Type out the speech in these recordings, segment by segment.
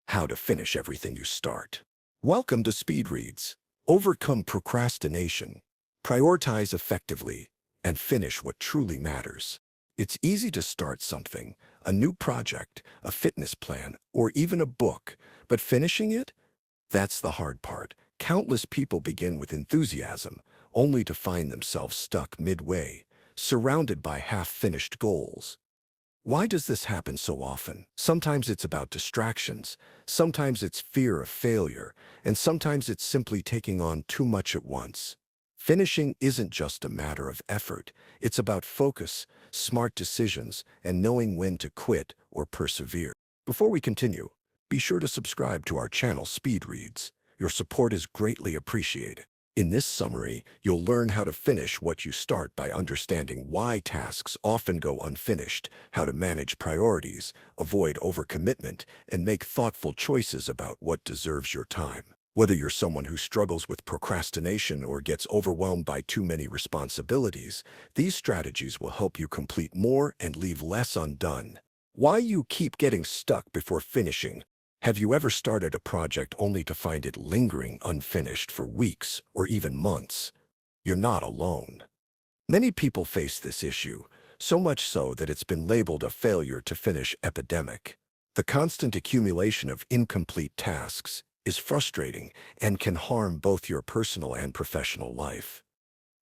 How to finish everything you start. Welcome to Speed Reads. Overcome procrastination, prioritize effectively, and finish what truly matters. It's easy to start something, a new project, a fitness plan, or even a book, but finishing it? That's the hard part. Countless people begin with enthusiasm, only to find themselves stuck midway, surrounded by half-finished goals. Why does this happen so often? Sometimes it's about distractions, sometimes it's fear of failure, and sometimes it's simply taking on too much at once. Finishing isn't just a matter of effort, it's about focus, smart decisions, and knowing when to quit or persevere. Before we continue, be sure to subscribe to our channel Speed Reads. Your support is greatly appreciated. In this summary, you'll learn how to finish what you start by understanding why tasks often go unfinished, how to manage priorities, avoid overcommitment, and make thoughtful choices about what deserves your time. Whether you're someone who struggles with procrastination or gets overwhelmed by too many responsibilities, these strategies will help you complete more and leave less undone. Why you keep getting stuck before finishing. Have you ever started a project only to find it lingering unfinished for weeks or even months? You're not alone. Many people face this issue, so much so that it's been labeled a failure to finish epidemic. The constant accumulation of incomplete tasks is frustrating and can harm both your personal and professional life.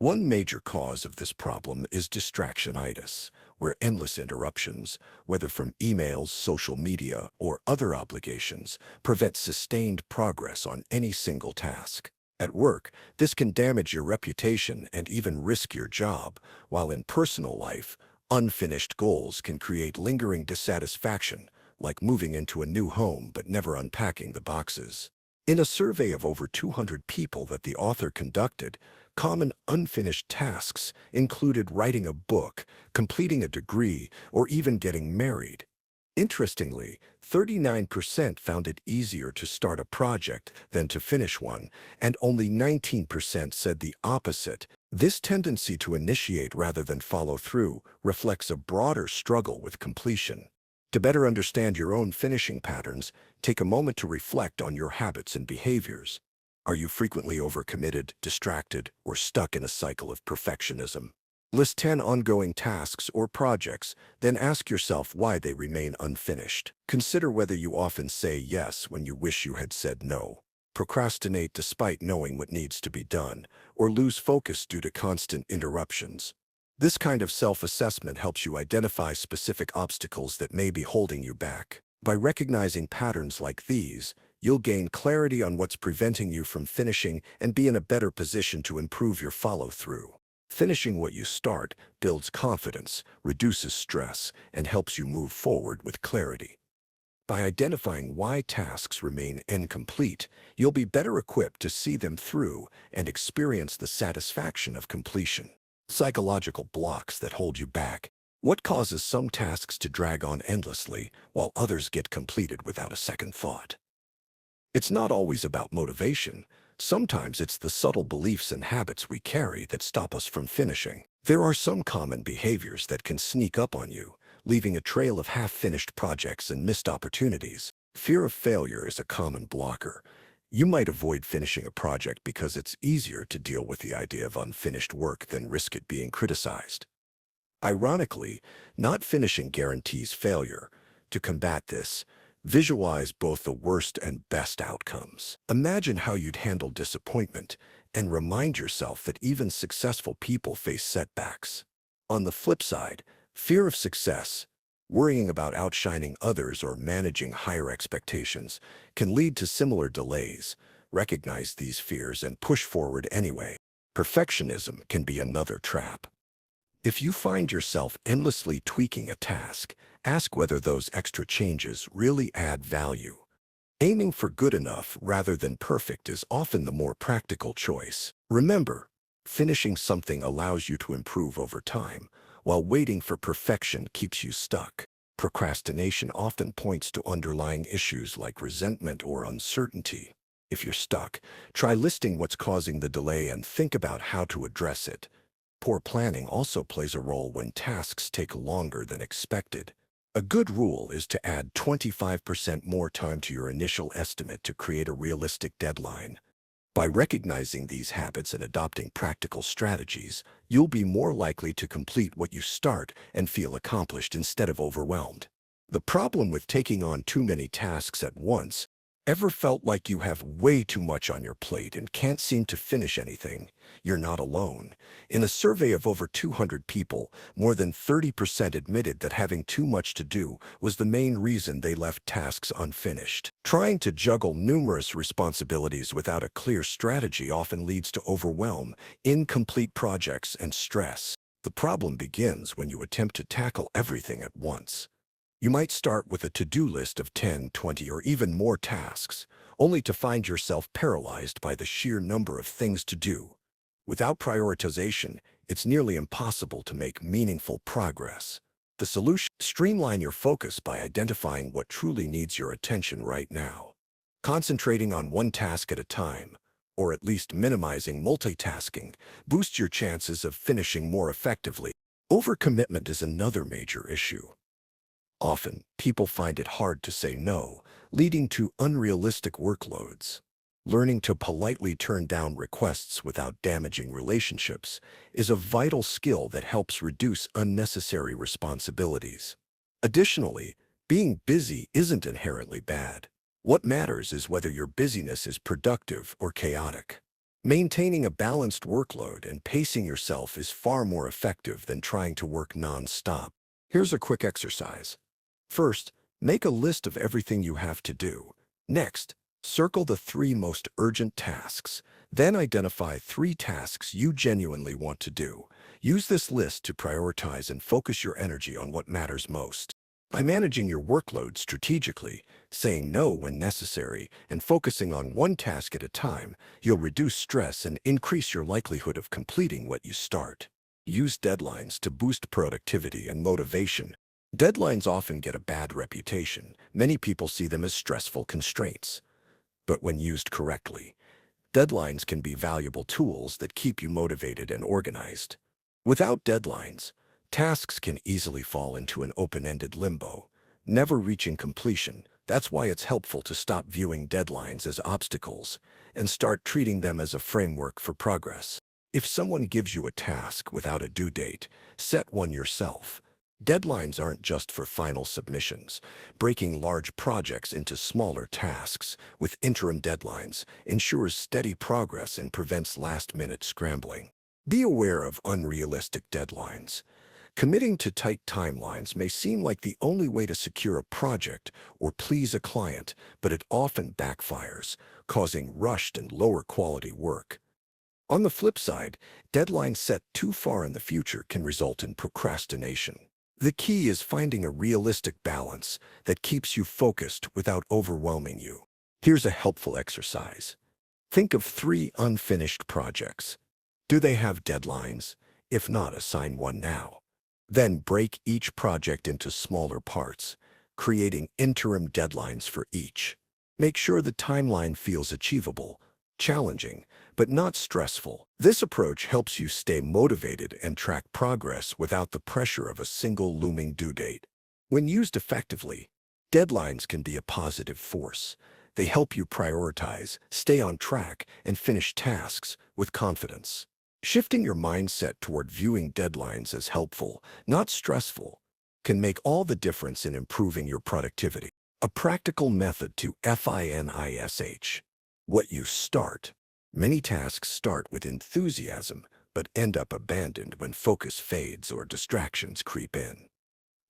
One major cause of this problem is distractionitis, where endless interruptions, whether from emails, social media, or other obligations, prevent sustained progress on any single task. At work, this can damage your reputation and even risk your job, while in personal life, unfinished goals can create lingering dissatisfaction, like moving into a new home but never unpacking the boxes. In a survey of over 200 people that the author conducted, common unfinished tasks included writing a book, completing a degree, or even getting married. Interestingly, 39% found it easier to start a project than to finish one, and only 19% said the opposite. This tendency to initiate rather than follow through reflects a broader struggle with completion. To better understand your own finishing patterns, take a moment to reflect on your habits and behaviors. Are you frequently overcommitted, distracted, or stuck in a cycle of perfectionism? List 10 ongoing tasks or projects, then ask yourself why they remain unfinished. Consider whether you often say yes when you wish you had said no, procrastinate despite knowing what needs to be done, or lose focus due to constant interruptions. This kind of self-assessment helps you identify specific obstacles that may be holding you back. By recognizing patterns like these, you'll gain clarity on what's preventing you from finishing and be in a better position to improve your follow-through. Finishing what you start builds confidence, reduces stress, and helps you move forward with clarity. By identifying why tasks remain incomplete, you'll be better equipped to see them through and experience the satisfaction of completion. Psychological blocks that hold you back. What causes some tasks to drag on endlessly while others get completed without a second thought? It's not always about motivation. Sometimes it's the subtle beliefs and habits we carry that stop us from finishing. There are some common behaviors that can sneak up on you, leaving a trail of half-finished projects and missed opportunities. Fear of failure is a common blocker. You might avoid finishing a project because it's easier to deal with the idea of unfinished work than risk it being criticized. Ironically, not finishing guarantees failure. To combat this, visualize both the worst and best outcomes. Imagine how you'd handle disappointment and remind yourself that even successful people face setbacks. On the flip side, fear of success, worrying about outshining others or managing higher expectations, can lead to similar delays. Recognize these fears and push forward anyway. Perfectionism can be another trap. If you find yourself endlessly tweaking a task, ask whether those extra changes really add value. Aiming for good enough rather than perfect is often the more practical choice. Remember, finishing something allows you to improve over time, while waiting for perfection keeps you stuck. Procrastination often points to underlying issues like resentment or uncertainty. If you're stuck, try listing what's causing the delay and think about how to address it. Poor planning also plays a role when tasks take longer than expected. A good rule is to add 25% more time to your initial estimate to create a realistic deadline. By recognizing these habits and adopting practical strategies, you'll be more likely to complete what you start and feel accomplished instead of overwhelmed. The problem with taking on too many tasks at once, ever felt like you have way too much on your plate and can't seem to finish anything? You're not alone. In a survey of over 200 people, more than 30% admitted that having too much to do was the main reason they left tasks unfinished. Trying to juggle numerous responsibilities without a clear strategy often leads to overwhelm, incomplete projects, and stress. The problem begins when you attempt to tackle everything at once. You might start with a to-do list of 10, 20, or even more tasks, only to find yourself paralyzed by the sheer number of things to do. Without prioritization, it's nearly impossible to make meaningful progress. The solution: streamline your focus by identifying what truly needs your attention right now. Concentrating on one task at a time, or at least minimizing multitasking, boosts your chances of finishing more effectively. Overcommitment is another major issue. Often, people find it hard to say no, leading to unrealistic workloads. Learning to politely turn down requests without damaging relationships is a vital skill that helps reduce unnecessary responsibilities. Additionally, being busy isn't inherently bad. What matters is whether your busyness is productive or chaotic. Maintaining a balanced workload and pacing yourself is far more effective than trying to work non-stop. Here's a quick exercise. First, make a list of everything you have to do. Next, circle the 3 most urgent tasks. Then identify 3 tasks you genuinely want to do. Use this list to prioritize and focus your energy on what matters most. By managing your workload strategically, saying no when necessary, and focusing on one task at a time, you'll reduce stress and increase your likelihood of completing what you start. Use deadlines to boost productivity and motivation. Deadlines often get a bad reputation. Many people see them as stressful constraints. But when used correctly, deadlines can be valuable tools that keep you motivated and organized. Without deadlines, tasks can easily fall into an open-ended limbo, never reaching completion. That's why it's helpful to stop viewing deadlines as obstacles and start treating them as a framework for progress. If someone gives you a task without a due date, set one yourself. Deadlines aren't just for final submissions. Breaking large projects into smaller tasks with interim deadlines ensures steady progress and prevents last-minute scrambling. Be aware of unrealistic deadlines. Committing to tight timelines may seem like the only way to secure a project or please a client, but it often backfires, causing rushed and lower-quality work. On the flip side, deadlines set too far in the future can result in procrastination. The key is finding a realistic balance that keeps you focused without overwhelming you. Here's a helpful exercise. Think of 3 unfinished projects. Do they have deadlines? If not, assign one now. Then break each project into smaller parts, creating interim deadlines for each. Make sure the timeline feels achievable, challenging, but not stressful. This approach helps you stay motivated and track progress without the pressure of a single looming due date. When used effectively, deadlines can be a positive force. They help you prioritize, stay on track, and finish tasks with confidence. Shifting your mindset toward viewing deadlines as helpful, not stressful, can make all the difference in improving your productivity. A practical method to finish what you start. Many tasks start with enthusiasm, but end up abandoned when focus fades or distractions creep in.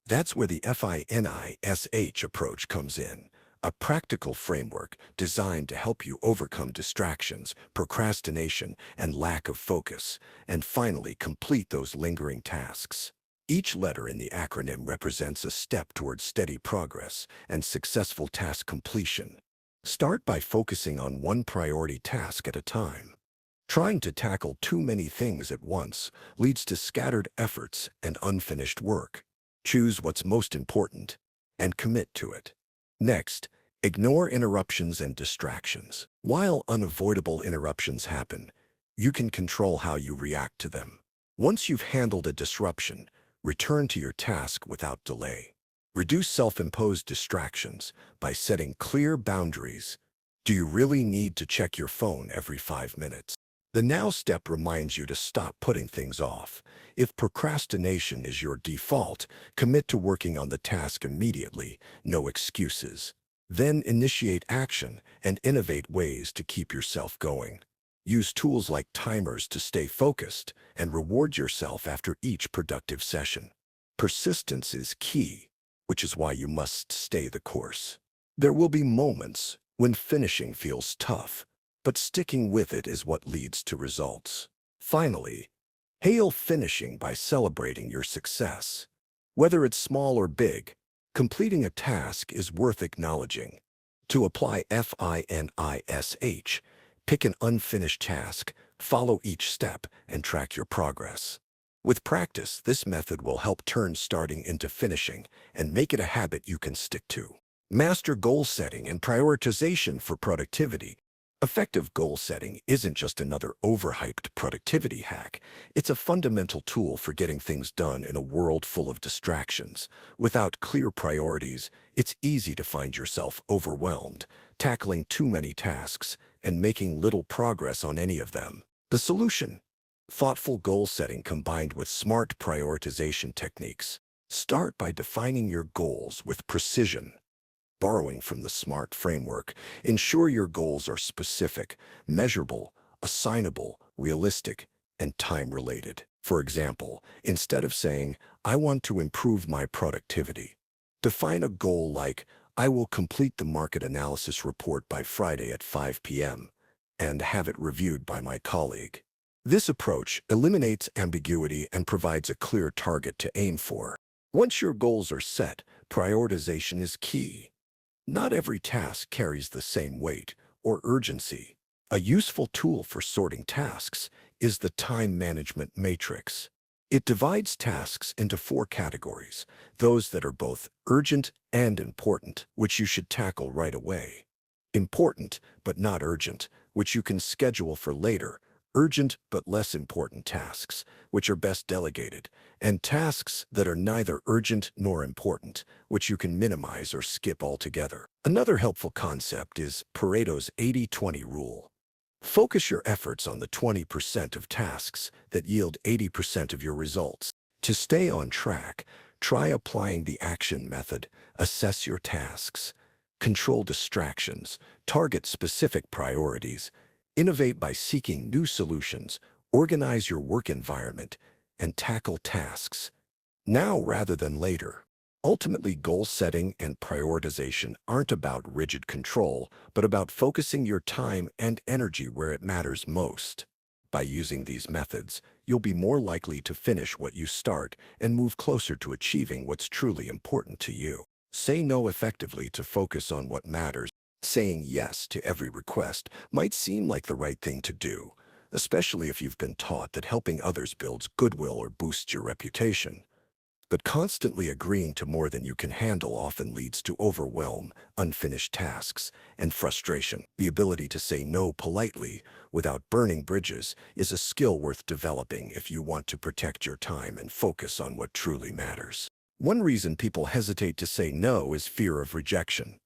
That's where the finish approach comes in, a practical framework designed to help you overcome distractions, procrastination, and lack of focus, and finally complete those lingering tasks. Each letter in the acronym represents a step towards steady progress and successful task completion. Start by focusing on one priority task at a time. Trying to tackle too many things at once leads to scattered efforts and unfinished work. Choose what's most important and commit to it. Next, ignore interruptions and distractions. While unavoidable interruptions happen, you can control how you react to them. Once you've handled a disruption, return to your task without delay. Reduce self-imposed distractions by setting clear boundaries. Do you really need to check your phone every 5 minutes? The now step reminds you to stop putting things off. If procrastination is your default, commit to working on the task immediately, no excuses. Then initiate action and innovate ways to keep yourself going. Use tools like timers to stay focused and reward yourself after each productive session. Persistence is key, which is why you must stay the course. There will be moments when finishing feels tough, but sticking with it is what leads to results. Finally, hail finishing by celebrating your success. Whether it's small or big, completing a task is worth acknowledging. To apply FINISH, pick an unfinished task, follow each step, and track your progress. With practice, this method will help turn starting into finishing and make it a habit you can stick to. Master goal setting and prioritization for productivity. Effective goal setting isn't just another overhyped productivity hack. It's a fundamental tool for getting things done in a world full of distractions. Without clear priorities, it's easy to find yourself overwhelmed, tackling too many tasks, and making little progress on any of them. The solution: thoughtful goal setting combined with smart prioritization techniques. Start by defining your goals with precision. Borrowing from the SMART framework, ensure your goals are specific, measurable, assignable, realistic, and time-related. For example, instead of saying, "I want to improve my productivity," define a goal like, "I will complete the market analysis report by Friday at 5 p.m. and have it reviewed by my colleague." This approach eliminates ambiguity and provides a clear target to aim for. Once your goals are set, prioritization is key. Not every task carries the same weight or urgency. A useful tool for sorting tasks is the time management matrix. It divides tasks into 4 categories: those that are both urgent and important, which you should tackle right away; important but not urgent, which you can schedule for later; urgent but less important tasks, which are best delegated; and tasks that are neither urgent nor important, which you can minimize or skip altogether. Another helpful concept is Pareto's 80-20 rule. Focus your efforts on the 20% of tasks that yield 80% of your results. To stay on track, try applying the action method. Assess your tasks, control distractions, target specific priorities, innovate by seeking new solutions, organize your work environment, and tackle tasks now rather than later. Ultimately, goal setting and prioritization aren't about rigid control, but about focusing your time and energy where it matters most. By using these methods, you'll be more likely to finish what you start and move closer to achieving what's truly important to you. Say no effectively to focus on what matters. Saying yes to every request might seem like the right thing to do, especially if you've been taught that helping others builds goodwill or boosts your reputation. But constantly agreeing to more than you can handle often leads to overwhelm, unfinished tasks, and frustration. The ability to say no politely without burning bridges is a skill worth developing if you want to protect your time and focus on what truly matters. One reason people hesitate to say no is fear of rejection.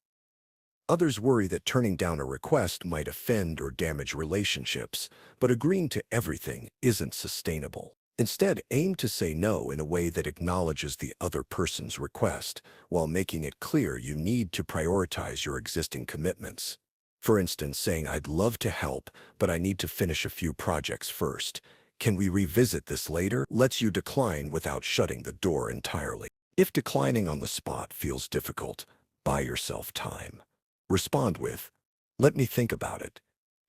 Others worry that turning down a request might offend or damage relationships, but agreeing to everything isn't sustainable. Instead, aim to say no in a way that acknowledges the other person's request, while making it clear you need to prioritize your existing commitments. For instance, saying, "I'd love to help, but I need to finish a few projects first. Can we revisit this later?" lets you decline without shutting the door entirely. If declining on the spot feels difficult, buy yourself time. Respond with, "Let me think about it,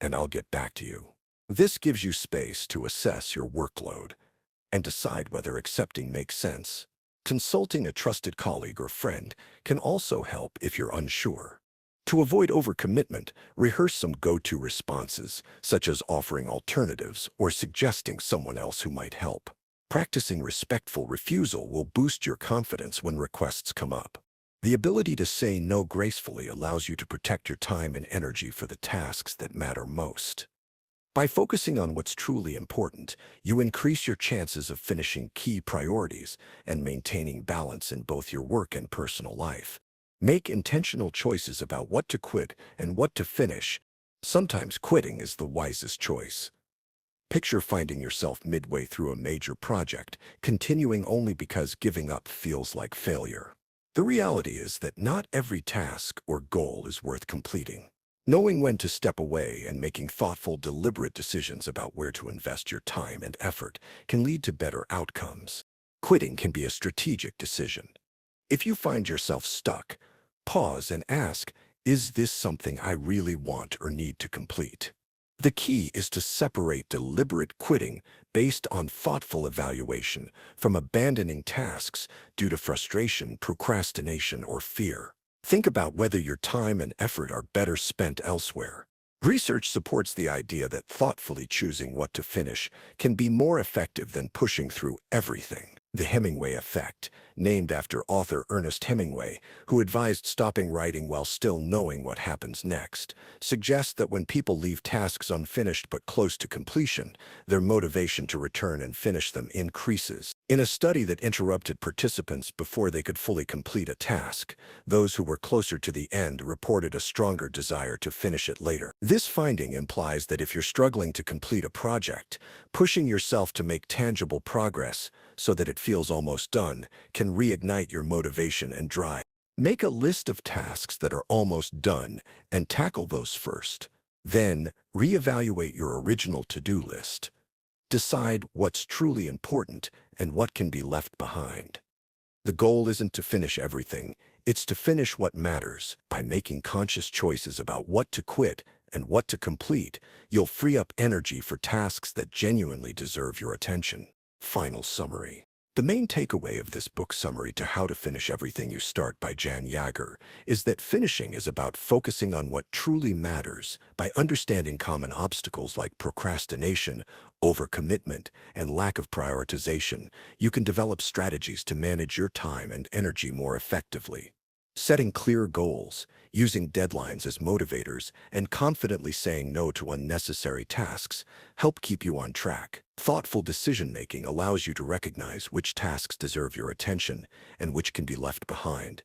and I'll get back to you." This gives you space to assess your workload and decide whether accepting makes sense. Consulting a trusted colleague or friend can also help if you're unsure. To avoid overcommitment, rehearse some go-to responses, such as offering alternatives or suggesting someone else who might help. Practicing respectful refusal will boost your confidence when requests come up. The ability to say no gracefully allows you to protect your time and energy for the tasks that matter most. By focusing on what's truly important, you increase your chances of finishing key priorities and maintaining balance in both your work and personal life. Make intentional choices about what to quit and what to finish. Sometimes quitting is the wisest choice. Picture finding yourself midway through a major project, continuing only because giving up feels like failure. The reality is that not every task or goal is worth completing. Knowing when to step away and making thoughtful, deliberate decisions about where to invest your time and effort can lead to better outcomes. Quitting can be a strategic decision. If you find yourself stuck, pause and ask, is this something I really want or need to complete? The key is to separate deliberate quitting based on thoughtful evaluation from abandoning tasks due to frustration, procrastination, or fear. Think about whether your time and effort are better spent elsewhere. Research supports the idea that thoughtfully choosing what to finish can be more effective than pushing through everything. The Hemingway effect, named after author Ernest Hemingway, who advised stopping writing while still knowing what happens next, suggests that when people leave tasks unfinished but close to completion, their motivation to return and finish them increases. In a study that interrupted participants before they could fully complete a task, those who were closer to the end reported a stronger desire to finish it later. This finding implies that if you're struggling to complete a project, pushing yourself to make tangible progress so that it feels almost done can reignite your motivation and drive. Make a list of tasks that are almost done and tackle those first. Then, reevaluate your original to-do list. Decide what's truly important and what can be left behind. The goal isn't to finish everything, it's to finish what matters. By making conscious choices about what to quit and what to complete, you'll free up energy for tasks that genuinely deserve your attention. Final summary. The main takeaway of this book summary to How to Finish Everything You Start by Jan Yager is that finishing is about focusing on what truly matters. By understanding common obstacles like procrastination, overcommitment, and lack of prioritization, you can develop strategies to manage your time and energy more effectively. Setting clear goals, using deadlines as motivators, and confidently saying no to unnecessary tasks help keep you on track. Thoughtful decision-making allows you to recognize which tasks deserve your attention and which can be left behind.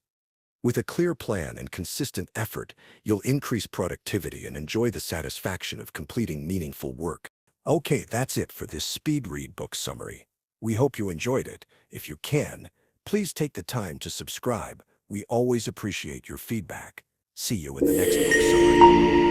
With a clear plan and consistent effort, you'll increase productivity and enjoy the satisfaction of completing meaningful work. Okay, that's it for this speed read book summary. We hope you enjoyed it. If you can, please take the time to subscribe. We always appreciate your feedback. See you in the next book summary.